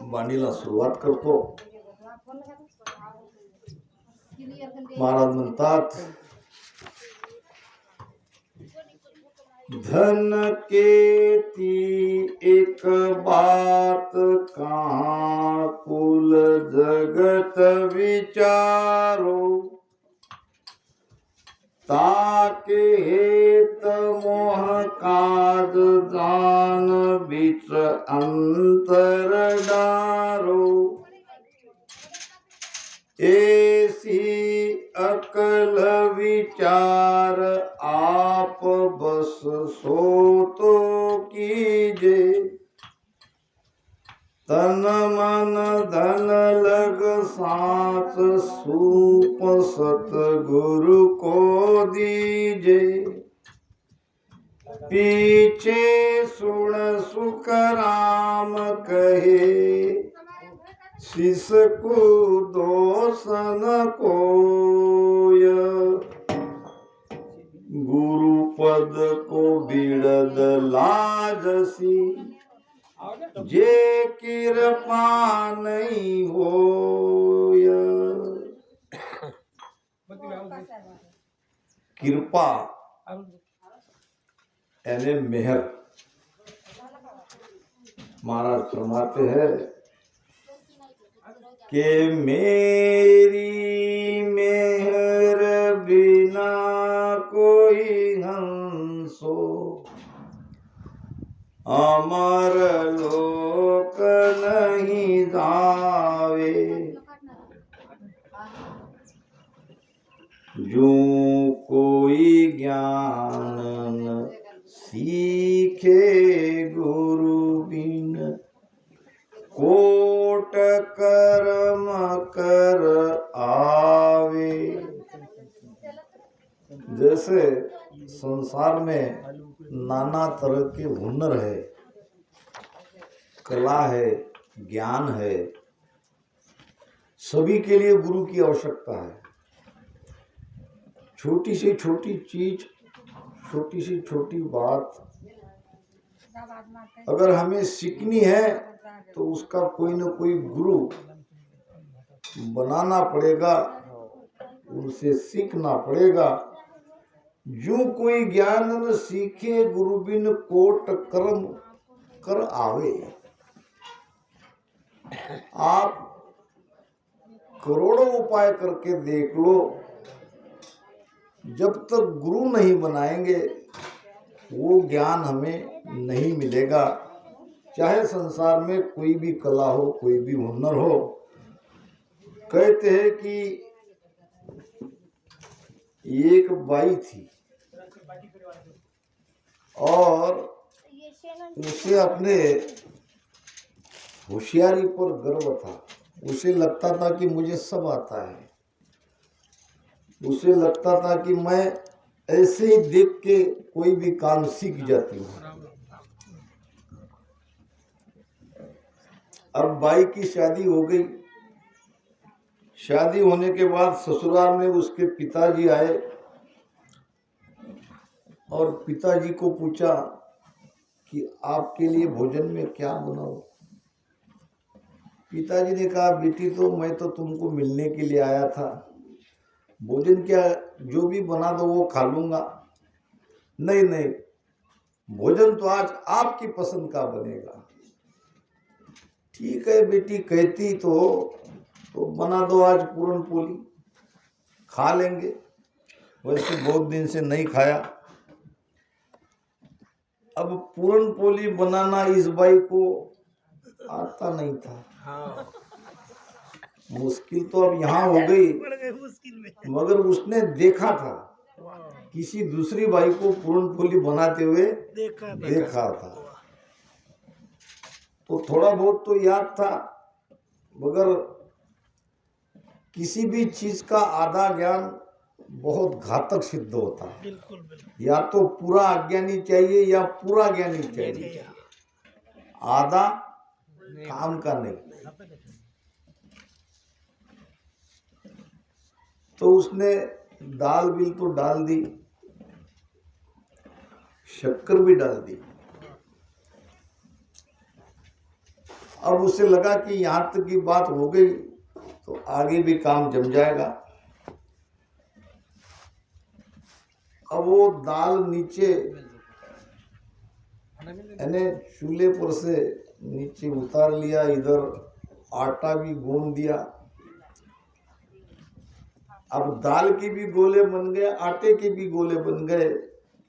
वाणीला सुरुवात करतो. महाराज म्हणतात, धन केती एक बात कहाँ कुल जगत विचारो, ताके हेत मोह काज जान बिच अंतर डारो, ऐसी अकल विचार आप बस सो तो कीजे, तन मन धन लग साथ सूप सतगुरु को दीजे, पीछे सुन सुख राम कहे, शिष को दोष न कोय, गुरु पद को बिड़द लाजसी, जे कृपा नहीं होय। कृपा यानी मेहर। महाराज फरमाते हैं कि मेरी मेहर बिना कोई हंसो, अमर लोक नहीं जावे, जो कोई ज्ञान न सीखे गुरु बिन, कोट कर्म कर आवे। जैसे संसार में नाना तरह के हुनर है, कला है, ज्ञान है, सभी के लिए गुरु की आवश्यकता है। छोटी से छोटी चीज, छोटी से छोटी बात अगर हमें सीखनी है तो उसका कोई न कोई गुरु बनाना पड़ेगा, उनसे सीखना पड़ेगा। जो कोई ज्ञान न सीखे गुरु बिन, कोट कर्म कर आवे। आप करोड़ों उपाय करके देख लो, जब तक गुरु नहीं बनाएंगे वो ज्ञान हमें नहीं मिलेगा। चाहे संसार में कोई भी कला हो, कोई भी हुनर हो। कहते हैं कि एक बाई थी और उसे अपने होशियारी पर गर्व था। उसे लगता था कि मुझे सब आता है। उसे लगता था कि मैं ऐसे ही देख के कोई भी काम सीख जाती हूँ। अब बाई की शादी हो गई। शादी होने के बाद ससुराल में उसके पिताजी आए और पिताजी को पूछा कि आपके लिए भोजन में क्या बनाऊं। पिताजी ने कहा, बेटी तो मैं तो तुमको मिलने के लिए आया था, भोजन क्या, जो भी बना दो वो खा लूंगा। नहीं नहीं, भोजन तो आज आपकी पसंद का बनेगा। ठीक है बेटी, कहती तो बना दो आज पूरन पोली, खा लेंगे। वैसे बहुत दिन से नहीं खाया। अब पूरन पोली बनाना इस बाई को आता नहीं था। मुश्किल तो अब यहाँ हो गई, मगर उसने देखा था, किसी दूसरी बाई को पूरन पोली बनाते हुए देखा था। तो थोड़ा बहुत तो याद था, मगर किसी भी चीज का आधा ज्ञान बहुत घातक सिद्ध होता है। या तो पूरा अज्ञानी चाहिए या पूरा ज्ञानी चाहिए, आधा काम का नहीं। तो उसने दाल भी तो डाल दी, शक्कर भी डाल दी, अब उसे लगा कि यहाँ तक की बात हो गई तो आगे भी काम जम जाएगा। अब वो दाल नीचे यानी चूल्हे पर से नीचे उतार लिया, इधर आटा भी गूंद दिया। अब दाल के भी गोले बन गए, आटे के भी गोले बन गए।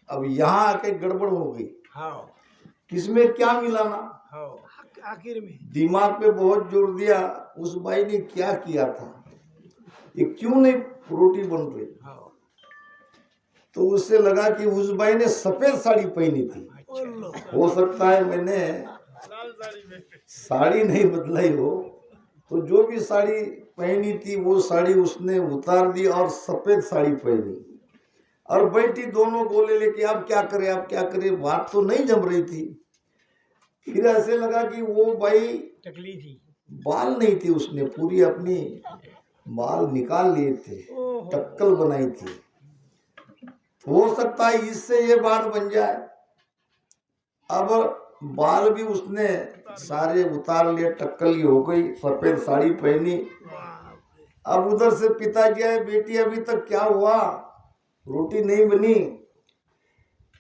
अब यहाँ आके गड़बड़ हो गई। हाँ किसमें क्या मिलाना? हाँ आखिर में दिमाग पे बहुत जोर दिया। उस भाई ने क्या किया था, ये क्यों नहीं रोटी बन रही? हाँ तो उससे लगा कि उस भाई ने सफेद साड़ी पहनी थी। हो सकता है मैंने साड़ी नहीं बदलाई हो, तो जो भी साड़ी पहनी थी वो साड़ी उसने उतार दी और सफेद साड़ी पहनी और बैठी दोनों गोले लेके। अब क्या करे, अब क्या करे, बात तो नहीं जम रही थी। फिर ऐसे लगा कि वो भाई टकली थी, बाल नहीं थे, उसने पूरी अपनी बाल निकाल लिए थे, टक्कल बनाई थी। हो सकता है इससे ये बात बन जाए। अब बाल भी उसने सारे उतार लिए, टक्कल ही हो गई, सफेद साड़ी पहनी। अब उधर से पिताजी आए, बेटी अभी तक क्या हुआ, रोटी नहीं बनी?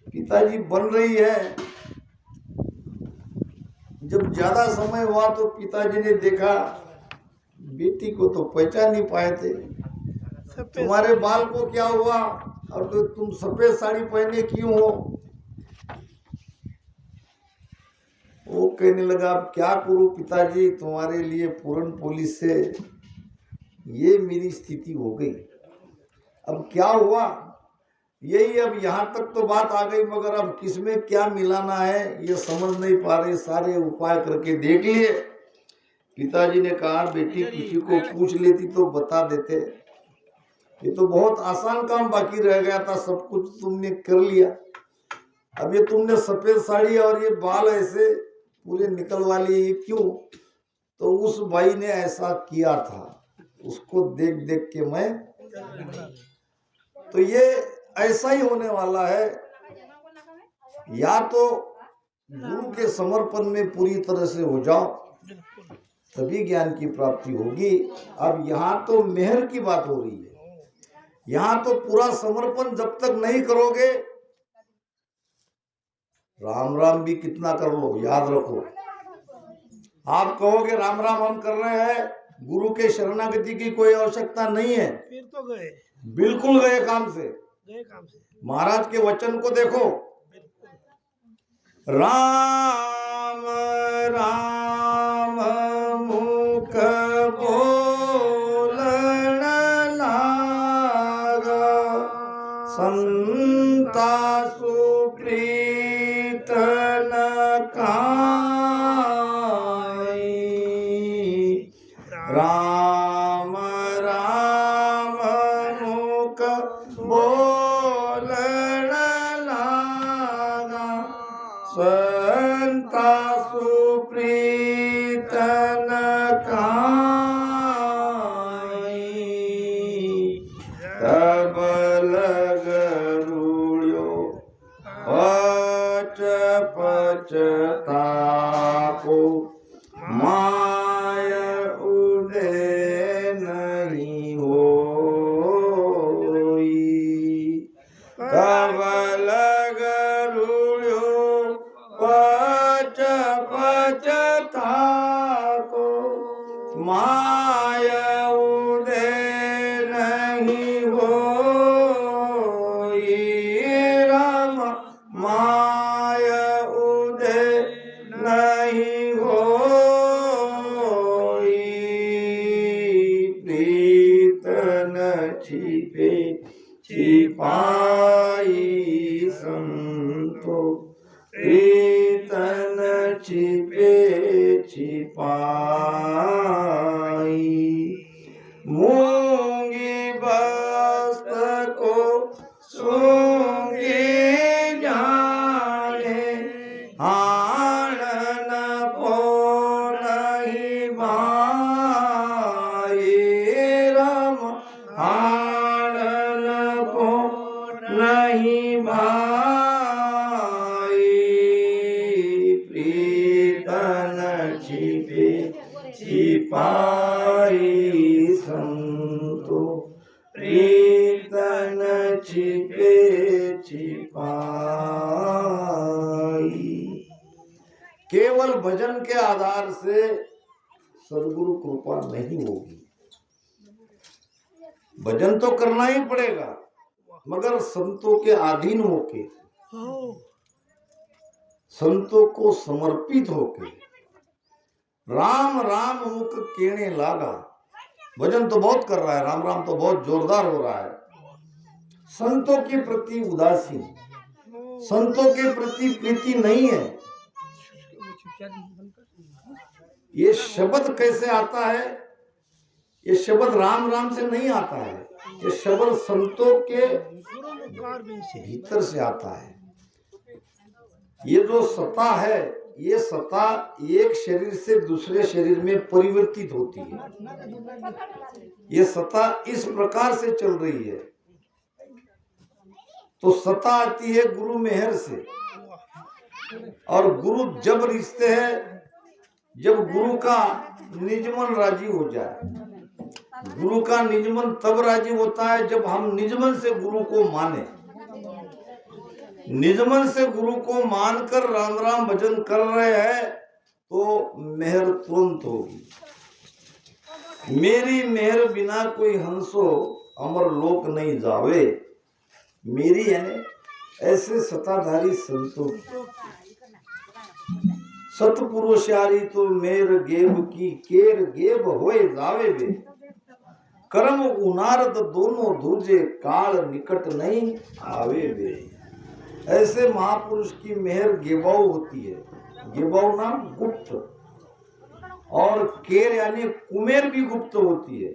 पिताजी बन रही है। जब ज्यादा समय हुआ तो पिताजी ने देखा बेटी को तो पहचान नहीं पाए थे। तुम्हारे बाल को क्या हुआ और तो तुम सफेद साड़ी पहने क्यों हो? वो कहने लगा अब क्या करूं पिताजी, तुम्हारे लिए पूरन पोली से ये मेरी स्थिति हो गई। अब क्या हुआ यही, अब यहाँ तक तो बात आ गई, मगर अब किसमें क्या मिलाना है ये समझ नहीं पा रहे। सारे उपाय करके देख लिए। पिताजी ने कहा बेटी किसी को पूछ लेती तो बता देते, ये तो बहुत आसान काम बाकी रह गया था, सब कुछ तुमने कर लिया। अब ये तुमने सफेद साड़ी और ये बाल ऐसे पूरे निकलवा लिए, ये क्यों? तो उस भाई ने ऐसा किया था, उसको देख देख के मैं, तो ये ऐसा ही होने वाला है। या तो गुरु के समर्पण में पूरी तरह से हो जाओ, तभी ज्ञान की प्राप्ति होगी। अब यहाँ तो मेहर की बात हो रही है। यहाँ तो पूरा समर्पण जब तक नहीं करोगे, राम राम भी कितना कर लो, याद रखो। आप कहोगे राम राम हम कर रहे हैं, गुरु के शरणागति की कोई आवश्यकता नहीं है, फिर तो गए, बिल्कुल गए काम से। गए काम से। महाराज के वचन को देखो, राम राम मुख बोलन लागा, संता सुप्रीत न काई। राम राम मुख बोलन लागा, संता सुप्रीत न काई। तब लग रूढ़ो पच पचतापो, माय उदय नहीं होई। तब लग रूढ़ो पच पचतापो, माय उदय नहीं होई। राम माय उदय नहीं होई। प्रीत न छिपे छिपाई संतो, प्रीत न छिपे छिपाई। मूंगी बस्त को सूंगी जाने, हाण न पो नहीं भाई। राम हाण न पो नहीं भाई। प्रीत न छिपे छिपाई संतो प्रीतन छिपे छिपाई। केवल भजन के आधार से सदगुरु कृपा नहीं होगी। भजन तो करना ही पड़ेगा, मगर संतों के अधीन होके, संतों को समर्पित होके, राम राम मुख केने लागा। भजन तो बहुत कर रहा है, राम राम तो बहुत जोरदार हो रहा है, संतों के प्रति उदासीन, संतों के प्रति प्रीति नहीं है। ये शब्द कैसे आता है? ये शब्द राम राम से नहीं आता है, ये शब्द संतों के भीतर से आता है। ये जो सत्ता है, ये सत्ता एक शरीर से दूसरे शरीर में परिवर्तित होती है। ये सत्ता इस प्रकार से चल रही है। तो सत्ता आती है गुरु मेहर से, और गुरु जब रिश्ते हैं, जब गुरु का निजमन राजी हो जाए। गुरु का निजमन तब राजी होता है जब हम निजमन से गुरु को माने। निजमन से गुरु को मानकर राम राम भजन कर रहे हैं तो मेहर तुरंत होगी। मेरी मेहर बिना कोई हंसो अमर लोक नहीं जावे। मेरी यानी ऐसे सत्ताधारी संतों, सतपुरुषारी तो मेर गेब की केर गेब होए जावे बे। कर्म उनारद दोनों दूजे काल निकट नहीं आवे बे। ऐसे महापुरुष की मेहर गेबाऊ होती है। गेबाऊ नाम गुप्त, और केर यानी कुमेर भी गुप्त होती है।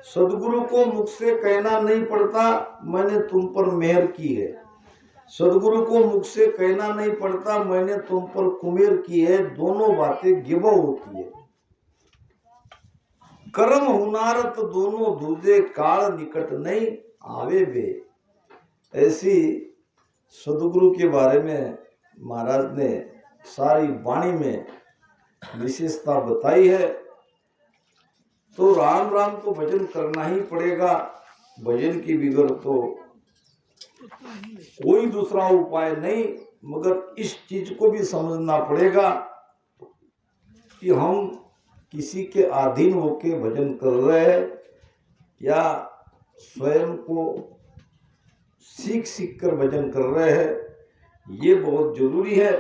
सदगुरु को मुख से कहना नहीं पड़ता मैंने तुम पर मेहर की है। सदगुरु को मुख से कहना नहीं पड़ता मैंने तुम पर कुमेर की है। दोनों बातें गिबाऊ होती है। कर्म हुनारत दोनों दूजे काल निकट नहीं आवे बे। ऐसी सदगुरु के बारे में महाराज ने सारी वाणी में विशेषता बताई है। तो राम राम तो भजन करना ही पड़ेगा। भजन की बिगड़ तो कोई दूसरा उपाय नहीं, मगर इस चीज को भी समझना पड़ेगा कि हम किसी के अधीन होके भजन कर रहे हैं या स्वयं को सीख सीख कर भजन कर रहे हैं, ये बहुत जरूरी है।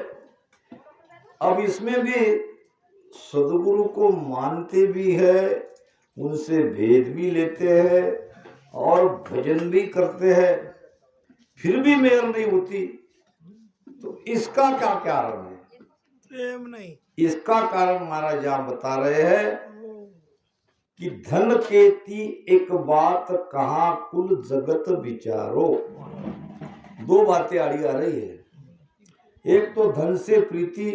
अब इसमें भी सदगुरु को मानते भी है, उनसे भेद भी लेते हैं और भजन भी करते हैं, फिर भी मेहर नहीं होती। तो इसका क्या कारण है? प्रेम नहीं। इसका कारण महाराज आप बता रहे हैं कि धन केती एक बात कहा कुल जगत विचारो। दो बातें आड़ी आ रही है। एक तो धन से प्रीति,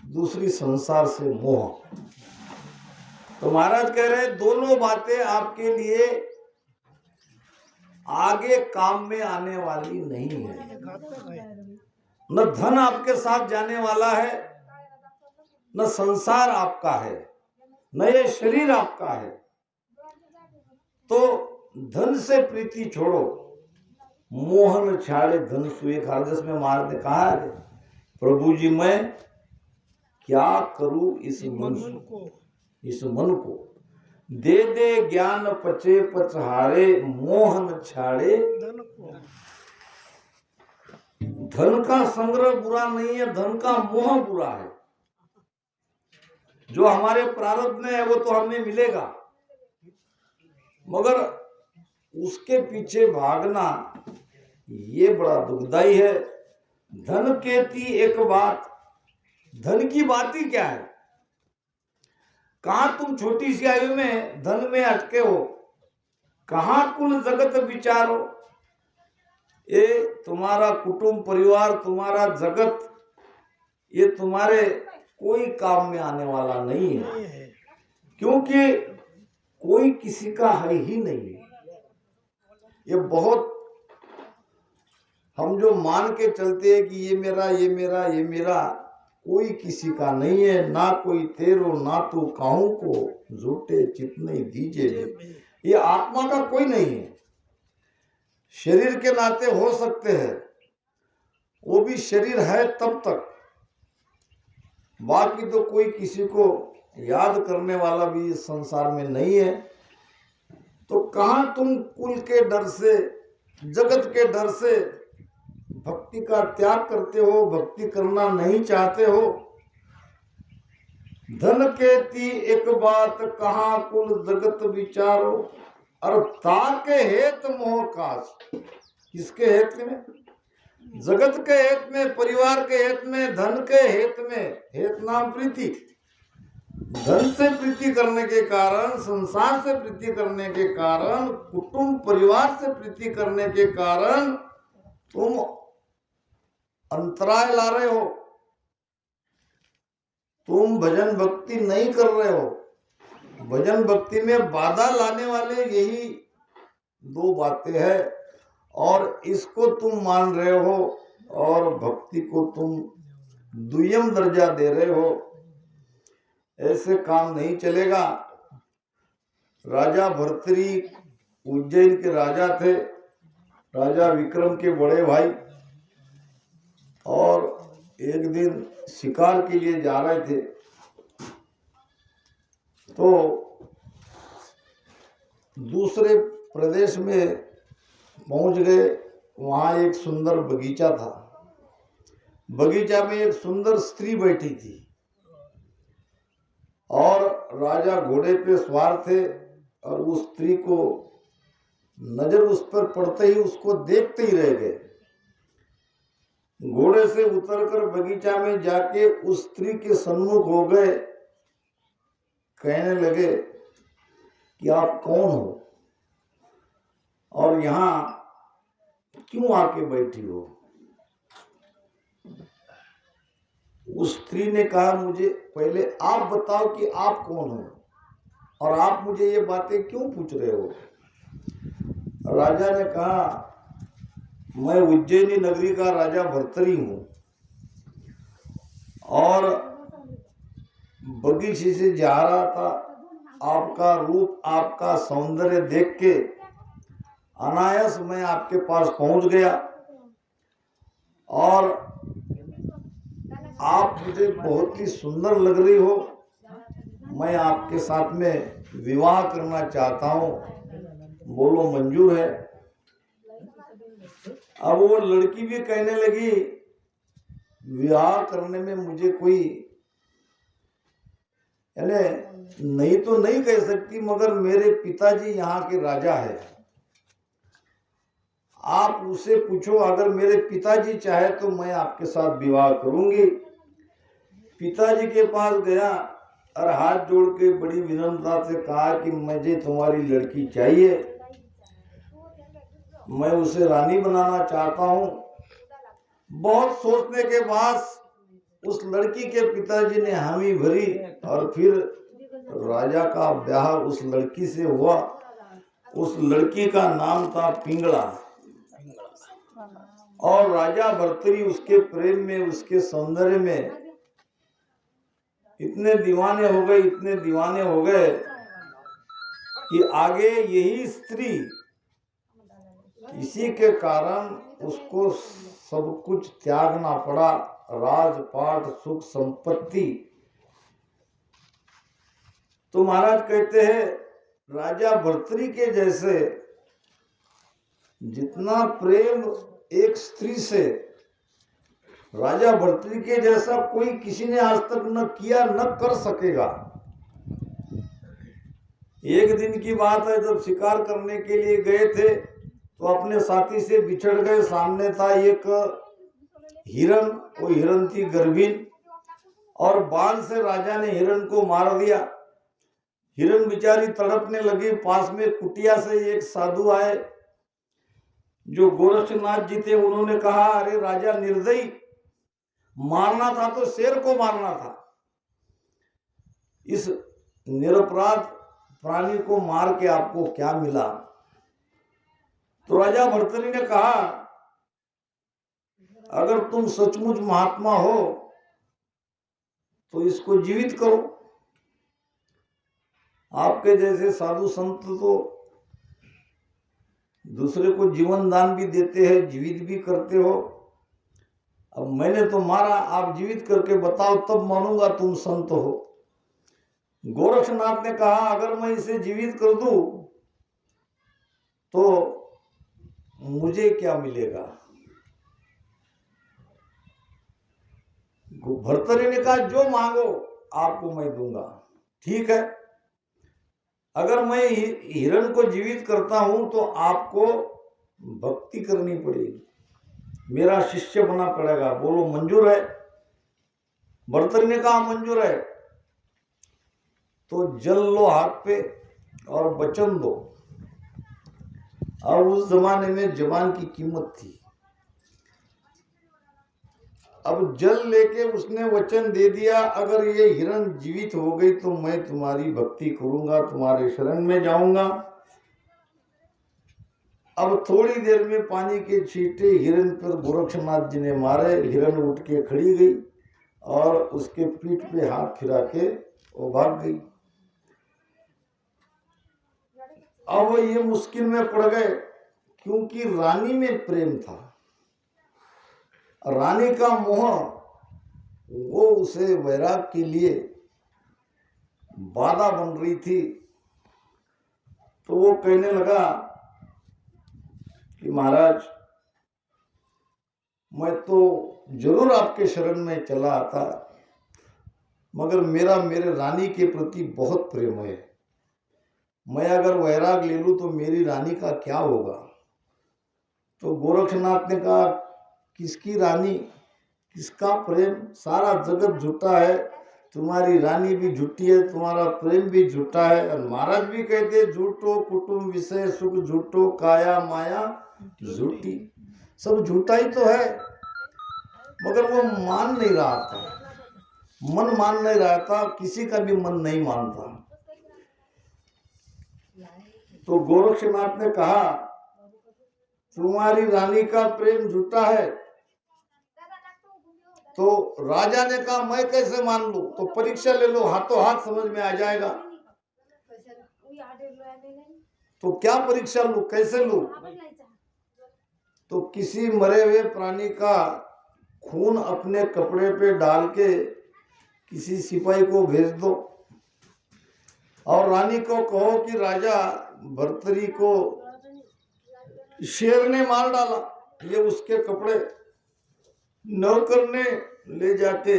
दूसरी संसार से मोह। तो महाराज कह रहे हैं दोनों बातें आपके लिए आगे काम में आने वाली नहीं है। न धन आपके साथ जाने वाला है, न संसार आपका है, न ये शरीर आपका है। तो धन से प्रीति छोड़ो, मोहन छाड़े धन सुए खारदस में महाराज ने कहा है प्रभु जी मैं क्या करूं इस मन को दे दे ज्ञान पचे पचहारे मोहन छाड़े धन को। धन का संग्रह बुरा नहीं है, धन का मोह बुरा है। जो हमारे प्रारब्ध में है वो तो हमें मिलेगा, मगर उसके पीछे भागना ये बड़ा दुखदाई है। धन केती एक बात, धन की बात ही क्या है? कहां तुम छोटी सी आयु में धन में अटके हो, कहां कुल जगत विचारो। ये तुम्हारा कुटुंब परिवार, तुम्हारा जगत, ये तुम्हारे कोई काम में आने वाला नहीं है, क्योंकि कोई किसी का है ही नहीं है। ये बहुत हम जो मान के चलते हैं कि ये मेरा, ये मेरा, ये मेरा, कोई किसी का नहीं है, ना कोई तेरो ना तू काहू को, झूठे चितने दीजे भी। ये आत्मा का कोई नहीं है। शरीर के नाते हो सकते हैं, वो भी शरीर है तब तक, बाकी तो कोई किसी को याद करने वाला भी इस संसार में नहीं है। तो कहां तुम कुल के डर से, जगत के डर से भक्ति का त्याग करते हो, भक्ति करना नहीं चाहते हो। धन केती एक बात कहाँ कुल जगत विचारो, और ताके हेत मोह काश। किसके हेत में? जगत के हेत में, परिवार के हेत में, धन के हेत में। हेत नाम प्रीति। धन से प्रीति करने के कारण, संसार से प्रीति करने के कारण, कुटुंब परिवार से प्रीति करने के कारण तुम अंतराय ला रहे हो, तुम भजन भक्ति नहीं कर रहे हो। भजन भक्ति में बाधा लाने वाले यही दो बातें हैं, और इसको तुम मान रहे हो और भक्ति को तुम दुय्यम दर्जा दे रहे हो। ऐसे काम नहीं चलेगा। राजा भर्तृहरि उज्जैन के राजा थे, राजा विक्रम के बड़े भाई, और एक दिन शिकार के लिए जा रहे थे तो दूसरे प्रदेश में पहुंच गए। वहां एक सुंदर बगीचा था। बगीचा में एक सुंदर स्त्री बैठी थी और राजा घोड़े पे सवार थे, और उस स्त्री को नजर उस पर पड़ते ही उसको देखते ही रह गए। घोड़े से उतरकर बगीचा में जाके उस स्त्री के सम्मुख हो गए। कहने लगे कि आप कौन हो और यहाँ क्यों आके बैठी हो? उस स्त्री ने कहा, मुझे पहले आप बताओ कि आप कौन हो और आप मुझे ये बातें क्यों पूछ रहे हो? राजा ने कहा, मैं उज्जैनी नगरी का राजा भर्तृहरि हूं, और बगीचे से जा रहा था, आपका रूप, आपका सौंदर्य देख के अनायास मैं आपके पास पहुंच गया, और आप मुझे बहुत ही सुंदर लग रही हो। मैं आपके साथ में विवाह करना चाहता हूं, बोलो मंजूर है? अब वो लड़की भी कहने लगी, विवाह करने में मुझे कोई, यानी नहीं तो नहीं कह सकती, मगर मेरे पिताजी यहाँ के राजा है, आप उसे पूछो, अगर मेरे पिताजी चाहे तो मैं आपके साथ विवाह करूंगी। पिताजी के पास गया और हाथ जोड़ के बड़ी विनम्रता से कहा कि मुझे तुम्हारी लड़की चाहिए, मैं उसे रानी बनाना चाहता हूँ। बहुत सोचने के बाद उस लड़की के पिताजी ने हामी भरी, और फिर राजा का ब्याह उस लड़की से हुआ। उस लड़की का नाम था पिंगला, और राजा भर्तृहरि उसके प्रेम में, उसके सौंदर्य में इतने दीवाने हो गए, इतने दीवाने हो गए कि आगे यही स्त्री, इसी के कारण उसको सब कुछ त्यागना पड़ा, राजपाट, सुख संपत्ति। तो महाराज कहते हैं, राजा भर्तृहरि के जैसे जितना प्रेम एक स्त्री से, राजा भर्तृहरि के जैसा कोई किसी ने आज तक न किया, न कर सकेगा। एक दिन की बात है, जब शिकार करने के लिए गए थे तो अपने साथी से बिछड़ गए। सामने था एक हिरन, वो हिरन थी गर्भिन, और बाण से राजा ने हिरन को मार दिया। हिरन बेचारी तड़पने लगी। पास में कुटिया से एक साधु आए जो गोरक्षनाथ जी थे। उन्होंने कहा, अरे राजा निर्दयी, मारना था तो शेर को मारना था, इस निरपराध प्राणी को मार के आपको क्या मिला? तो राजा भर्तृहरि ने कहा, अगर तुम सचमुच महात्मा हो तो इसको जीवित करो। आपके जैसे साधु संत तो दूसरे को जीवन दान भी देते हैं, जीवित भी करते हो। अब मैंने तो मारा, आप जीवित करके बताओ तब मानूंगा तुम संत हो। गोरक्षनाथ ने कहा अगर मैं इसे जीवित कर दूं तो मुझे क्या मिलेगा? भर्तृहरि ने कहा जो मांगो आपको मैं दूंगा। ठीक है, अगर मैं हिरण को जीवित करता हूं तो आपको भक्ति करनी पड़ेगी, मेरा शिष्य बना पड़ेगा। बोलो मंजूर है? भर्तृहरि ने कहा मंजूर है। तो जल लो हाथ पे और वचन दो। और उस जमाने में जबान की कीमत थी। अब जल लेके उसने वचन दे दिया अगर ये हिरण जीवित हो गई तो मैं तुम्हारी भक्ति करूंगा, तुम्हारे शरण में जाऊंगा। अब थोड़ी देर में पानी के छींटे हिरण पर गोरक्षनाथ जी ने मारे। हिरण उठ के खड़ी गई और उसके पीठ पे हाथ फिरा के वो भाग गई। अब ये मुश्किल में पड़ गए क्योंकि रानी में प्रेम था। रानी का मोह वो उसे वैराग के लिए बाधा बन रही थी। तो वो कहने लगा कि महाराज मैं तो जरूर आपके शरण में चला आता, मगर मेरा मेरे रानी के प्रति बहुत प्रेम है। मैं अगर वैराग ले लूं तो मेरी रानी का क्या होगा? तो गोरक्षनाथ ने कहा किसकी रानी, किसका प्रेम? सारा जगत झूठा है, तुम्हारी रानी भी झूठी है, तुम्हारा प्रेम भी झूठा है। और महाराज भी कहते झूठो कुटुंब विषय सुख झूठो, काया माया झूठी। सब झूठा ही तो है, मगर वो मान नहीं रहा था, मन मान नहीं रहा था, किसी का भी मन नहीं मानता। तो गोरक्षनाथ ने कहा तुम्हारी रानी का प्रेम झूठा है। तो राजा ने कहा मैं कैसे मान लूं? तो परीक्षा ले लो, हाथों हाथ समझ में आ जाएगा। तो क्या परीक्षा लूं, कैसे लूं? तो किसी मरे हुए प्राणी का खून अपने कपड़े पे डाल के किसी सिपाही को भेज दो और रानी को कहो कि राजा भर्तृहरि को शेर ने मार डाला। ये उसके कपड़े नौकर ने ले जाके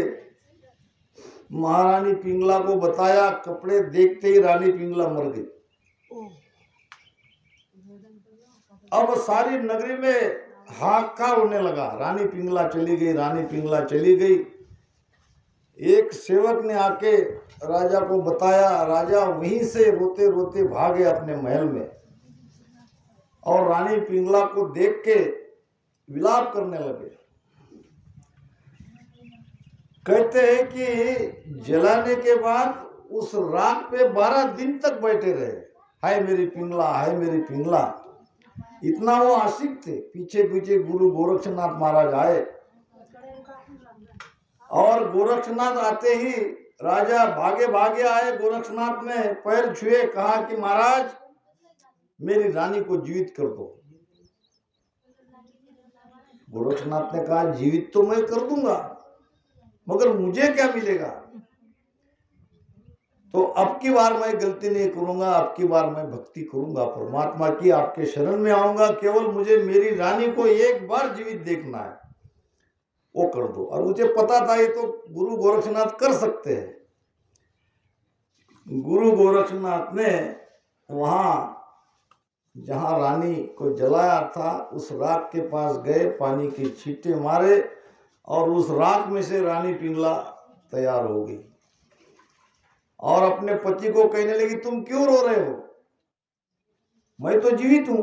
महारानी पिंगला को बताया। कपड़े देखते ही रानी पिंगला मर गई। अब सारी नगरी में हाहाकार होने लगा, रानी पिंगला चली गई, रानी पिंगला चली गई। एक सेवक ने आके राजा को बताया। राजा वहीं से रोते रोते भागे अपने महल में और रानी पिंगला को देख के विलाप करने लगे। कहते हैं कि जलाने के बाद उस राख पे 12 दिन तक बैठे रहे। हाय मेरी पिंगला, हाय मेरी पिंगला। इतना वो आशिक थे। पीछे पीछे गुरु गोरक्षनाथ महाराज आए और गोरक्षनाथ आते ही राजा भागे भागे आए। गोरक्षनाथ ने पैर छुए, कहा कि महाराज मेरी रानी को जीवित कर दो। गोरक्षनाथ ने कहा जीवित तो मैं कर दूंगा, मगर मुझे क्या मिलेगा? तो अब की बार मैं गलती नहीं करूंगा, अब की बार मैं भक्ति करूंगा परमात्मा की, आपके शरण में आऊंगा। केवल मुझे मेरी रानी को एक बार जीवित देखना है, वो कर दो। और मुझे पता था ये तो गुरु गोरक्षनाथ कर सकते हैं। गुरु गोरक्षनाथ ने वहां जहां रानी को जलाया था उस राख के पास गए, पानी के छींटे मारे और उस राख में से रानी पिंगला तैयार हो गई और अपने पति को कहने लगी तुम क्यों रो रहे हो, मैं तो जीवित हूं।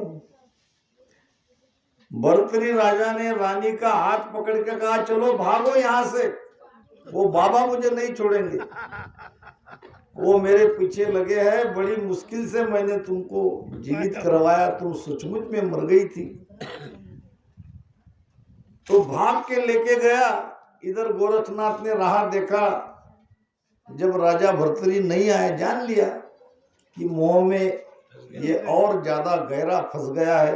भर्तृहरि राजा ने रानी का हाथ पकड़ के कहा चलो भागो यहां से, वो बाबा मुझे नहीं छोड़ेंगे, वो मेरे पीछे लगे हैं। बड़ी मुश्किल से मैंने तुमको जीवित करवाया, तुम सचमुच में मर गई थी। तो भाग के लेके गया। इधर गोरक्षनाथ ने राह देखा जब राजा भर्तरी नहीं आए, जान लिया कि मोह में ये और ज्यादा गहरा फंस गया है,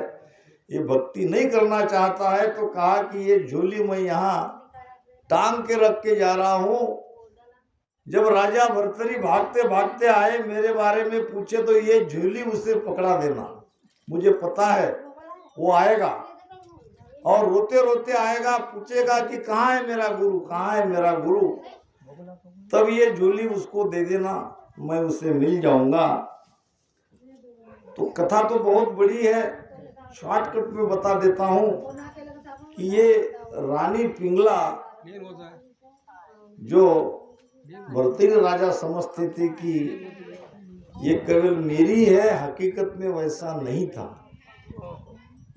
ये भक्ति नहीं करना चाहता है, तो कहा कि ये झोली मैं यहाँ टांग के रख के जा रहा हूं। जब राजा भर्तरी भागते भागते आए, मेरे बारे में पूछे, तो ये झोली उसे पकड़ा देना, मुझे पता है वो आएगा और रोते रोते आएगा, पूछेगा कि कहाँ है मेरा गुरु, कहाँ है मेरा गुरु। तब ये झोली उसको दे देना, मैं उससे मिल जाऊंगा। तो कथा तो बहुत बड़ी है, शॉर्टकट में बता देता हूं कि ये रानी पिंगला जो भर्तरी राजा समझते थे कि ये केवल मेरी है, हकीकत में वैसा नहीं था।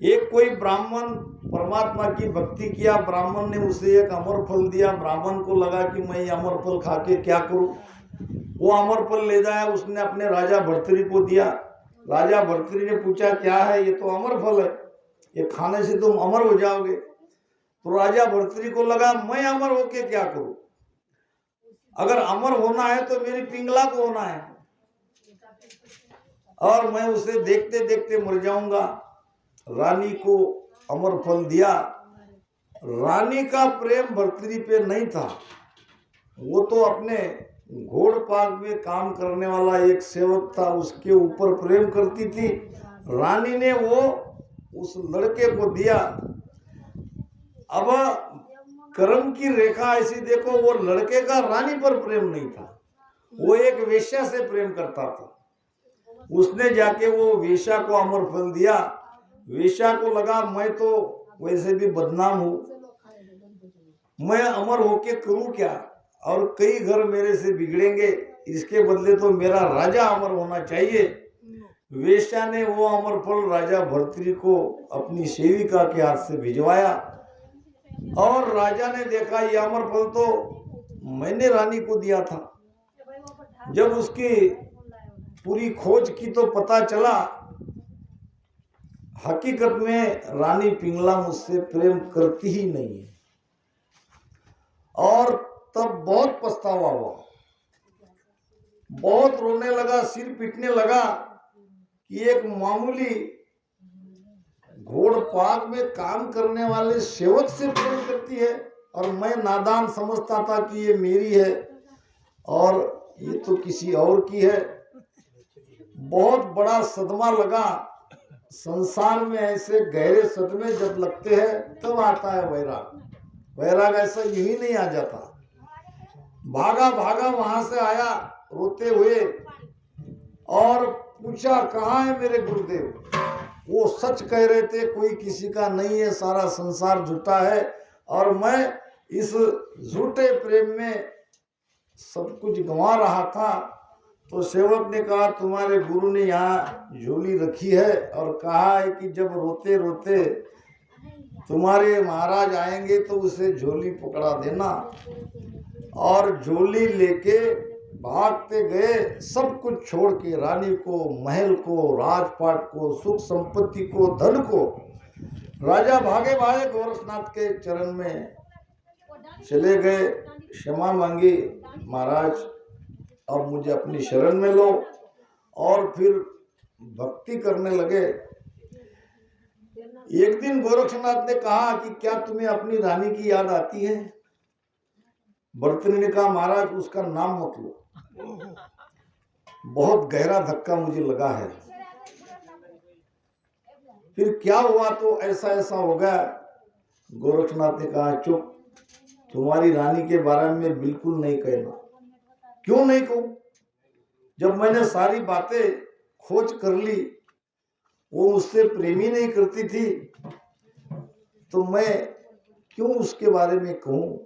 एक कोई ब्राह्मण परमात्मा की भक्ति किया, ब्राह्मण ने उसे एक अमर फल दिया। ब्राह्मण को लगा कि मैं ये अमर फल खा के क्या करूं, वो अमर फल ले जाया, उसने अपने राजा भर्तरी को दिया। राजा भर्तरी ने पूछा क्या है, ये तो अमर फल है, ये खाने से तुम अमर हो जाओगे। तो राजा भर्तरी को लगा मैं अमर होके क्या करूं, अगर अमर होना है तो मेरी पिंगला को होना है और मैं उसे देखते देखते मर जाऊंगा। रानी को अमर फल दिया। रानी का प्रेम भर्तरी पे नहीं था, वो तो अपने घोड़ पाग में काम करने वाला एक सेवक था, उसके ऊपर प्रेम करती थी। रानी ने वो उस लड़के को दिया। अब कर्म की रेखा ऐसी देखो, वो लड़के का रानी पर प्रेम नहीं था, वो एक वेश्या से प्रेम करता था। उसने जाके वो वेश्या को अमर फल दिया। वेश्या को लगा मैं तो वैसे भी बदनाम हूं, मैं अमर होके करूं क्या, और कई घर मेरे से बिगड़ेंगे, इसके बदले तो मेरा राजा अमर होना चाहिए। वेश्या ने वो अमर फल राजा भर्तरी को अपनी सेविका के हाथ से भिजवाया और राजा ने देखा ये अमर फल तो मैंने रानी को दिया था। जब उसकी पूरी खोज की तो पता चला हकीकत में रानी पिंगला मुझसे प्रेम करती ही नहीं है। और तब बहुत पछतावा हुआ, बहुत रोने लगा, सिर पीटने लगा कि एक मामूली घोड़ पाग में काम करने वाले सेवक से प्रेम करती है और मैं नादान समझता था कि ये मेरी है और ये तो किसी और की है। बहुत बड़ा सदमा लगा। संसार में ऐसे गहरे सदमे जब लगते हैं तब आता है वैराग। वैराग ऐसा यही नहीं आ जाता। भागा भागा वहां से आया रोते हुए और पूछा कहाँ है मेरे गुरुदेव। वो सच कह रहे थे, कोई किसी का नहीं है, सारा संसार झूठा है और मैं इस झूठे प्रेम में सब कुछ गंवा रहा था। तो सेवक ने कहा तुम्हारे गुरु ने यहाँ झोली रखी है और कहा है कि जब रोते रोते तुम्हारे महाराज आएंगे तो उसे झोली पकड़ा देना। और झोली लेके भागते गए, सब कुछ छोड़ के, रानी को, महल को, राजपाट को, सुख संपत्ति को, धन को। राजा भागे भागे गोरखनाथ के चरण में चले गए, क्षमा मांगी, महाराज अब मुझे अपनी शरण में लो। और फिर भक्ति करने लगे। एक दिन गोरक्षनाथ ने कहा कि क्या तुम्हें अपनी रानी की याद आती है। भर्तरी ने कहा महाराज उसका नाम मत लो, बहुत गहरा धक्का मुझे लगा है। फिर क्या हुआ, तो ऐसा ऐसा हो गया। गोरक्षनाथ ने कहा चुप, तुम्हारी रानी के बारे में बिल्कुल नहीं कहना। क्यों नहीं कहूं, जब मैंने सारी बातें खोज कर ली, वो उससे प्रेम ही नहीं करती थी, तो मैं क्यों उसके बारे में कहूं।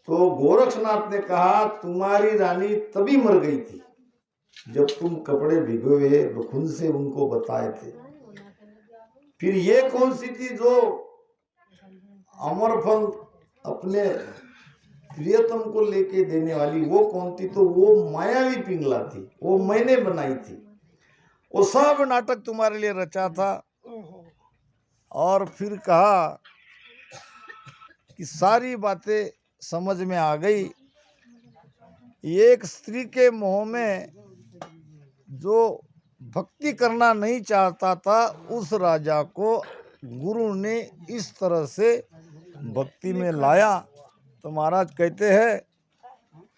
तो गोरक्षनाथ ने कहा तुम्हारी रानी तभी मर गई थी जब तुम कपड़े भिगोए रुखुन से उनको बताए थे। फिर ये कौन सी थी जो अमर फल अपने प्रियतम को लेके देने वाली, वो कौन थी। तो वो मायावी पिंगला थी, वो मैंने बनाई थी। वो सब नाटक तुम्हारे लिए रचा था। और फिर कहा कि सारी बातें समझ में आ गई। एक स्त्री के मोह में जो भक्ति करना नहीं चाहता था, उस राजा को गुरु ने इस तरह से भक्ति में लाया। तो महाराज कहते हैं